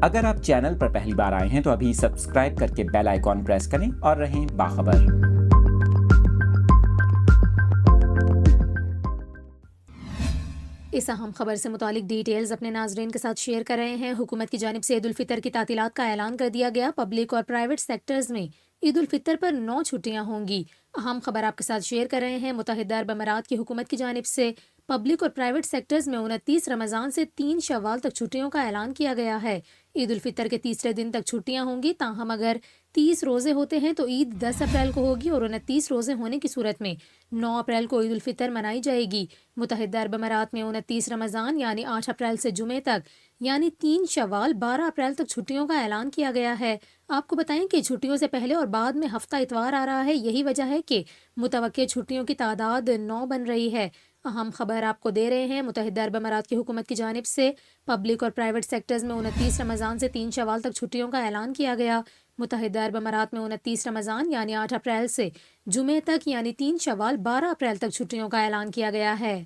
اگر آپ چینل پر پہلی بار آئے ہیں تو ابھی سبسکرائب کر کے بیل آئیکن پریس کریں اور رہیں باخبر۔ اس اہم خبر سے متعلق ڈیٹیلز اپنے ناظرین کے ساتھ شیئر کر رہے ہیں۔ حکومت کی جانب سے عید الفطر کی تعطیلات کا اعلان کر دیا گیا۔ پبلک اور پرائیویٹ سیکٹرز میں عید الفطر پر 9 چھٹیاں ہوں گی۔ اہم خبر آپ کے ساتھ شیئر کر رہے ہیں۔ متحدہ عرب امارات کی حکومت کی جانب سے پبلک اور پرائیویٹ سیکٹرز میں 29 رمضان سے 3 شوال تک چھٹیوں کا اعلان کیا گیا ہے۔ عید الفطر کے تیسرے دن تک چھٹیاں ہوں گی، تاہم اگر 30 روزے ہوتے ہیں تو عید 10 اپریل کو ہوگی اور 29 روزے ہونے کی صورت میں 9 اپریل کو عید الفطر منائی جائے گی۔ متحدہ عرب امارات میں 29 رمضان یعنی 8 اپریل سے جمعے تک یعنی 3 شوال 12 اپریل تک چھٹیوں کا اعلان کیا گیا ہے۔ آپ کو بتائیں کہ چھٹیوں سے پہلے اور بعد میں ہفتہ اتوار آ رہا ہے، یہی وجہ ہے کہ متوقع چھٹیوں کی تعداد 9 بن رہی ہے۔ اہم خبر آپ کو دے رہے ہیں۔ متحدہ عرب امارات کی حکومت کی جانب سے پبلک اور پرائیویٹ سیکٹرز میں 29 رمضان سے 3 شوال تک چھٹیوں کا اعلان کیا گیا۔ متحدہ عرب امارات میں 29 رمضان یعنی 8 اپریل سے جمعے تک یعنی 3 شوال 12 اپریل تک چھٹیوں کا اعلان کیا گیا ہے۔